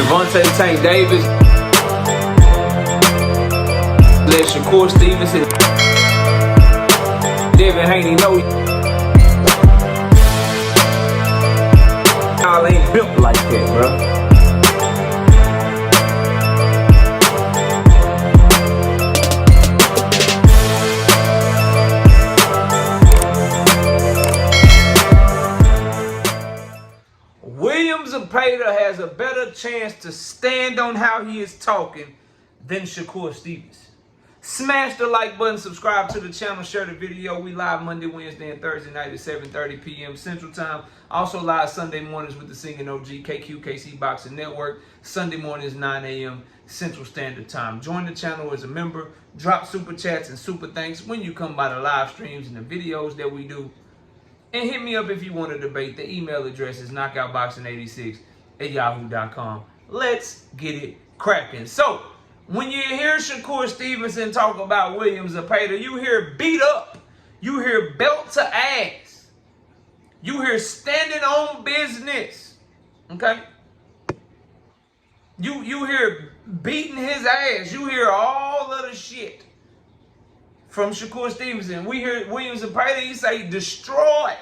Devontae Tank Davis. Let Shakur Stevenson. Devin Haney know y'all ain't built like that, bro. ZEPEDA has a better chance to stand on how he is talking than Shakur Stevenson. Smash the like button, subscribe to the channel, share the video. We live Monday, Wednesday, and Thursday night at 7:30 p.m. Central Time. Also live Sunday mornings with the singing OG KQKC Boxing Network. Sunday mornings 9 a.m. Central Standard Time. Join the channel as a member. Drop super chats and super thanks when you come by the live streams and the videos that we do. And hit me up if you want to debate. The email address is knockoutboxing86@yahoo.com. Let's get it cracking. So, when you hear Shakur Stevenson talk about William ZEPEDA, you hear beat up. You hear belt to ass. You hear standing on business. Okay? You hear beating his ass. You hear all of the shit from Shakur Stevenson. We hear William ZEPEDA, he say, destroy.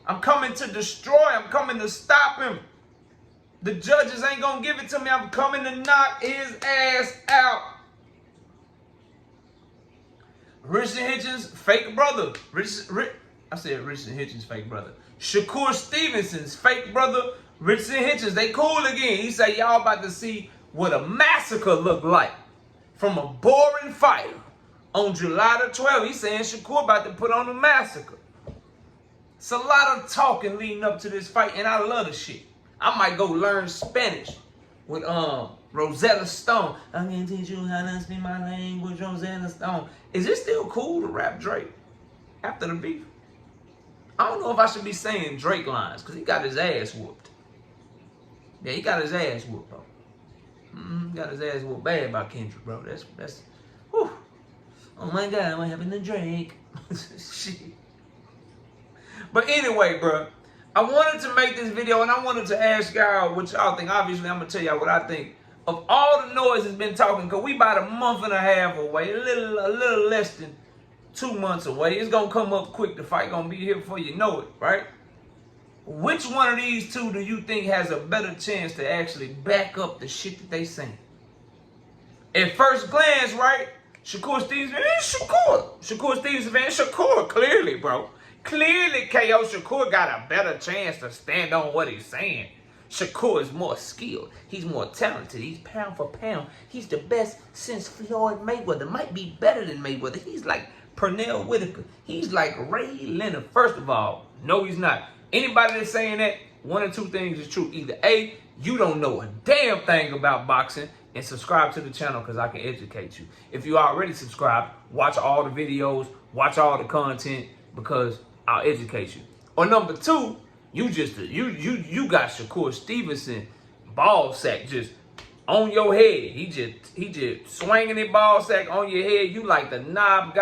I'm coming to destroy. I'm coming to stop him. The judges ain't going to give it to me. I'm coming to knock his ass out. Richard Hitchens' fake brother. I said Richard Hitchens' fake brother. Shakur Stevenson's fake brother, Richard Hitchens. They cool again. He say, y'all about to see what a massacre look like from a boring fighter. On July the 12th, he's saying Shakur about to put on a massacre. It's a lot of talking leading up to this fight, and I love the shit. I might go learn Spanish with Rosetta Stone. I'm gonna teach you how to speak my language, Rosetta Stone. Is it still cool to rap Drake after the beef? I don't know if I should be saying Drake lines, because he got his ass whooped. Yeah, he got his ass whooped, bro. He got his ass whooped bad by Kendrick, bro. That's whew. Oh my God, what happened to Drake? Shit. But anyway, bro, I wanted to make this video and I wanted to ask y'all what y'all think. Obviously, I'm going to tell y'all what I think of all the noise that's been talking, because we about a month and a half away, a little less than 2 months away. It's going to come up quick. The fight going to be here before you know it, right? Which one of these two do you think has a better chance to actually back up the shit that they saying? At first glance, right? Shakur Stevenson, Shakur Stevenson, man, Shakur, clearly, bro. Clearly, KO Shakur got a better chance to stand on what he's saying. Shakur is more skilled. He's more talented. He's pound for pound. He's the best since Floyd Mayweather. Might be better than Mayweather. He's like Pernell Whitaker. He's like Ray Leonard. First of all, no, he's not. Anybody that's saying that, one or two things is true. Either A, you don't know a damn thing about boxing, and subscribe to the channel because I can educate you. If you already subscribed, watch all the videos, watch all the content because I'll educate you. Or number two, you got Shakur Stevenson ball sack just on your head. He just swinging that ball sack on your head. You like the knob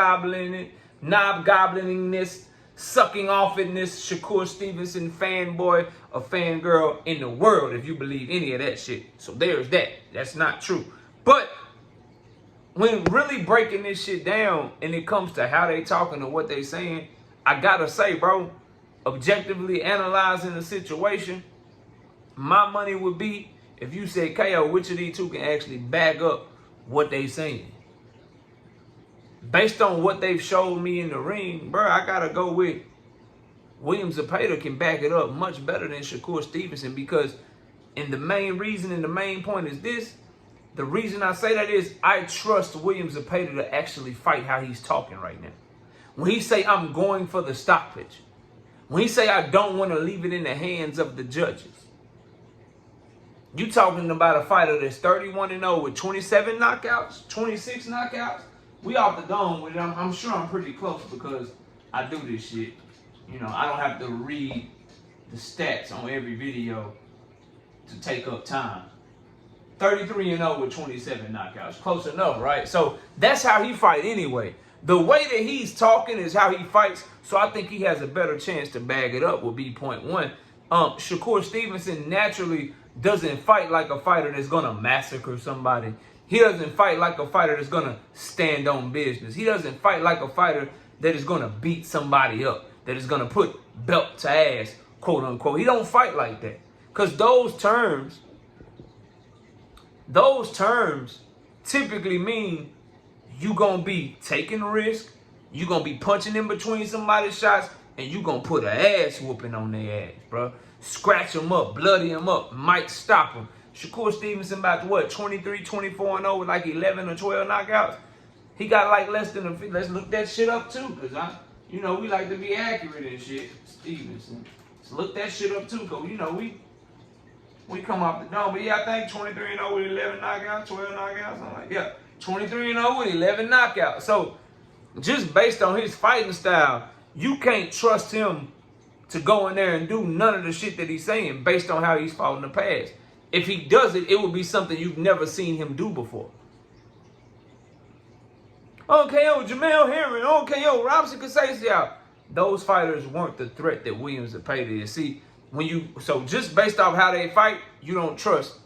gobbling-ness, sucking off in this Shakur Stevenson fanboy or fangirl in the world, if you believe any of that shit. So there's that. That's not true. But when really breaking this shit down and it comes to how they talking or what they saying, I gotta say, bro, objectively analyzing the situation, my money would be if you said, KO, which of these two can actually back up what they saying? Based on what they've showed me in the ring, bro, I gotta go with William ZEPEDA can back it up much better than Shakur Stevenson, because the main reason and the main point is this. The reason I say that is I trust William ZEPEDA to actually fight how he's talking right now. When he say, I'm going for the stoppage. When he say, I don't want to leave it in the hands of the judges. You talking about a fighter that's 31-0 with 27 knockouts, 26 knockouts. We off the dome with it. I'm sure I'm pretty close because I do this shit. You know, I don't have to read the stats on every video to take up time. 33-0 with 27 knockouts. Close enough, right? So that's how he fight anyway. The way that he's talking is how he fights. So I think he has a better chance to bag it up, would be point one. Shakur Stevenson naturally doesn't fight like a fighter that's gonna massacre somebody. He doesn't fight like a fighter that's gonna stand on business. He doesn't fight like a fighter that is gonna beat somebody up, that is gonna put belt to ass, quote unquote. He don't fight like that. Because those terms typically mean you gonna be taking risk, you gonna be punching in between somebody's shots, and you gonna put an ass whooping on their ass, bro. Scratch them up, bloody them up, might stop them. Shakur Stevenson about to what, 23, 24-0 with like 11 or 12 knockouts? He got like less than a, let's look that shit up too, because we like to be accurate and shit. Stevenson. Let's look that shit up too, because we come off the dome. But yeah, I think 23-0 with 11 knockouts, 12 knockouts. I'm like, yeah, 23-0 with 11 knockouts. So just based on his fighting style, you can't trust him to go in there and do none of the shit that he's saying based on how he's fought in the past. If he does it, it will be something you've never seen him do before. OKO, Jamel Herring, OKO, Robinson Casasio. Those fighters weren't the threat that Williams Zepeda is. See, so just based off how they fight, I don't trust,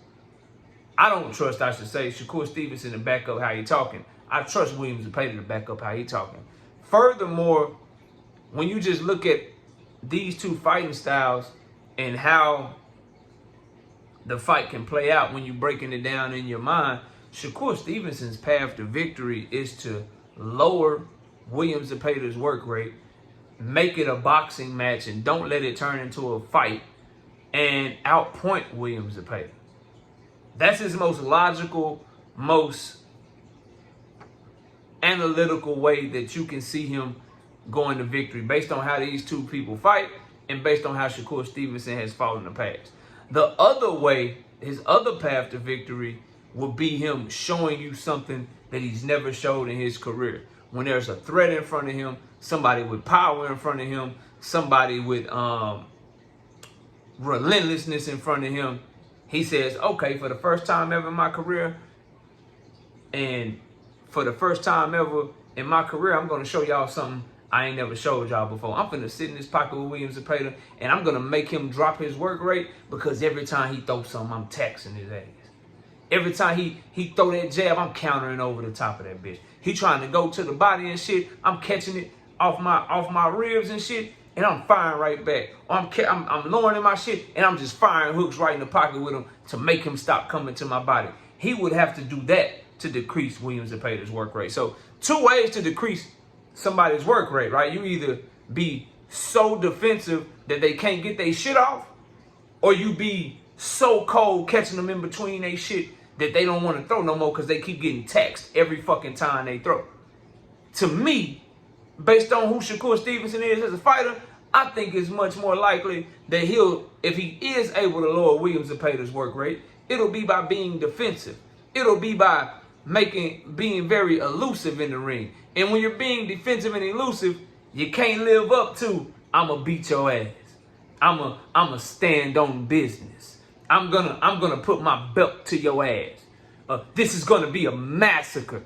I should say, Shakur Stevenson to back up how he talking. I trust Williams Zepeda to back up how he talking. Furthermore, when you just look at these two fighting styles and how the fight can play out when you're breaking it down in your mind, Shakur Stevenson's path to victory is to lower Williams Zepeda's work rate, make it a boxing match, and don't let it turn into a fight, and outpoint Williams Zepeda. That's his most logical, most analytical way that you can see him going to victory, based on how these two people fight and based on how Shakur Stevenson has fought in the past. The other way, his other path to victory, would be him showing you something that he's never showed in his career. When there's a threat in front of him, somebody with power in front of him, somebody with relentlessness in front of him, he says, okay, for the first time ever in my career, and for the first time ever in my career, I'm going to show y'all something I ain't never showed y'all before. I'm finna sit in this pocket with Williams Zepeda, and I'm going to make him drop his work rate, because every time he throws something, I'm taxing his ass. Every time he throw that jab, I'm countering over the top of that bitch. He trying to go to the body and shit, I'm catching it off my ribs and shit, and I'm firing right back. Or I'm lowering my shit, and I'm just firing hooks right in the pocket with him to make him stop coming to my body. He would have to do that to decrease Williams Zepeda's work rate. So 2 ways to decrease somebody's work rate, right? You either be so defensive that they can't get their shit off, or you be so cold catching them in between their shit that they don't want to throw no more because they keep getting taxed every fucking time they throw. To me, based on who Shakur Stevenson is as a fighter, I think it's much more likely that if he is able to lower Williams Zepeda's work rate, it'll be by being defensive. It'll be by being very elusive in the ring. And when you're being defensive and elusive, you can't live up to, I'ma beat your ass. I'ma stand on business. I'm gonna put my belt to your ass. This is gonna be a massacre.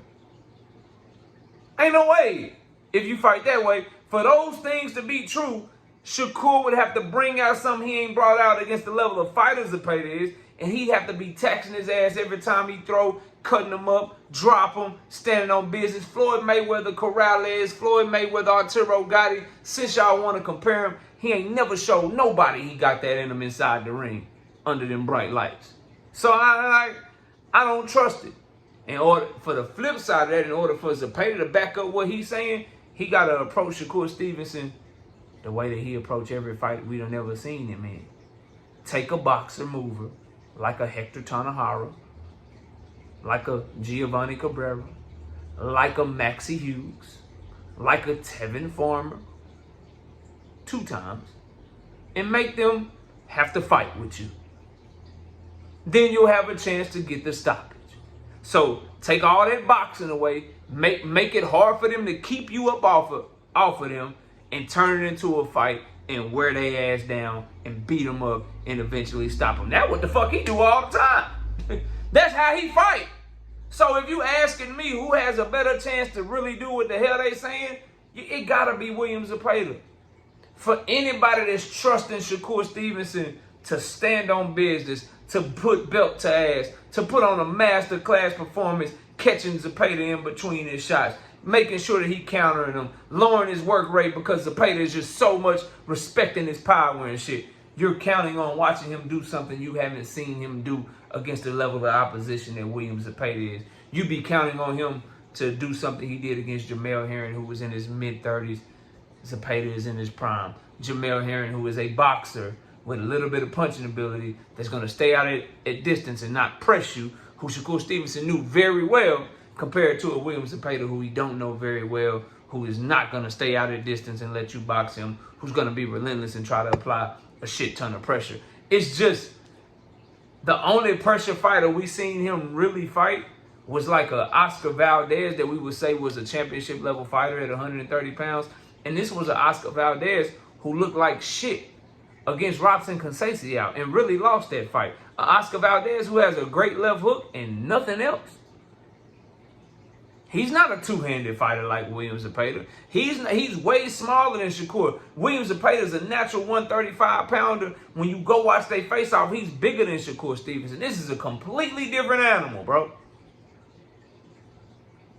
Ain't no way. If you fight that way, for those things to be true, Shakur would have to bring out something he ain't brought out against the level of fighters Zepeda is, and he'd have to be taxing his ass every time he throw, cutting him up, drop him, standing on business. Floyd Mayweather, Corrales, Floyd Mayweather, Arturo Gatti. Since y'all want to compare him, he ain't never showed nobody he got that in him inside the ring under them bright lights. So I don't trust it. For the flip side of that, in order for Zepeda to back up what he's saying, he got to approach Shakur Stevenson the way that he approached every fight we done never seen him in. Take a boxer mover like a Hector Tanahara, like a Giovanni Cabrera, like a Maxie Hughes, like a Tevin Farmer, 2 times, and make them have to fight with you. Then you'll have a chance to get the stoppage. So take all that boxing away, make it hard for them to keep you up off of them, and turn it into a fight and wear their ass down and beat them up and eventually stop them. That's what the fuck he do all the time. That's how he fight. So if you asking me who has a better chance to really do what the hell they saying, it gotta be Williams Zepeda. For anybody that's trusting Shakur Stevenson to stand on business, to put belt to ass, to put on a masterclass performance, catching Zepeda in between his shots, making sure that he countering them, lowering his work rate because Zepeda is just so much respecting his power and shit. You're counting on watching him do something you haven't seen him do against the level of opposition that William Zepeda is. You be counting on him to do something he did against Jamel Herring, who was in his mid-30s. Zepeda is in his prime. Jamel Herring, who is a boxer with a little bit of punching ability, that's going to stay out at distance and not press you, who Shakur Stevenson knew very well, compared to a William Zepeda who he don't know very well, who is not going to stay out at distance and let you box him, who's going to be relentless and try to apply a shit ton of pressure. It's just the only pressure fighter we seen him really fight was like a Oscar Valdez that we would say was a championship level fighter at 130 pounds. And this was an Oscar Valdez who looked like shit against Robson Conceição and really lost that fight. An Oscar Valdez who has a great left hook and nothing else. He's not a two-handed fighter like William Zepeda. He's way smaller than Shakur. William Zepeda is a natural 135-pounder. When you go watch they face off, he's bigger than Shakur Stevenson. This is a completely different animal, bro.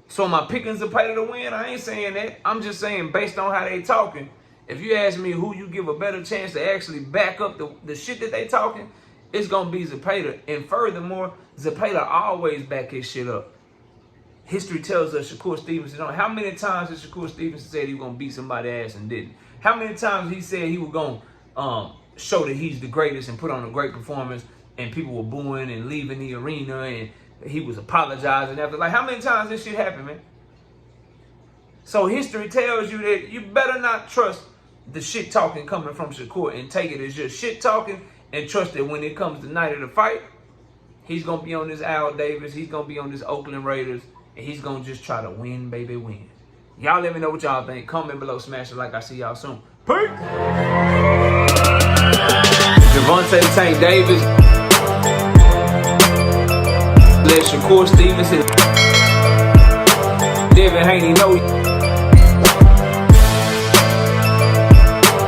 So am I picking Zepeda to win? I ain't saying that. I'm just saying based on how they talking, if you ask me who you give a better chance to actually back up the shit that they talking, it's going to be Zepeda. And furthermore, Zepeda always back his shit up. History tells us Shakur Stevenson, how many times has Shakur Stevenson said he was going to beat somebody's ass and didn't? How many times he said he was going to show that he's the greatest and put on a great performance and people were booing and leaving the arena and he was apologizing after? Like, how many times this shit happened, man? So history tells you that you better not trust the shit talking coming from Shakur and take it as just shit talking and trust that when it comes the night of the fight, he's going to be on this Al Davis, he's going to be on this Oakland Raiders, and he's going to just try to win, baby, win. Y'all let me know what y'all think. Comment below, smash the like. I see y'all soon. Peace! Gervonta the Tank Davis. Let Shakur Stevenson. Devin Haney know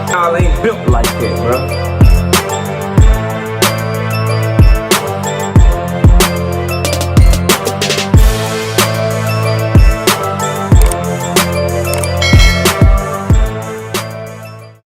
y'all ain't built like that, bro.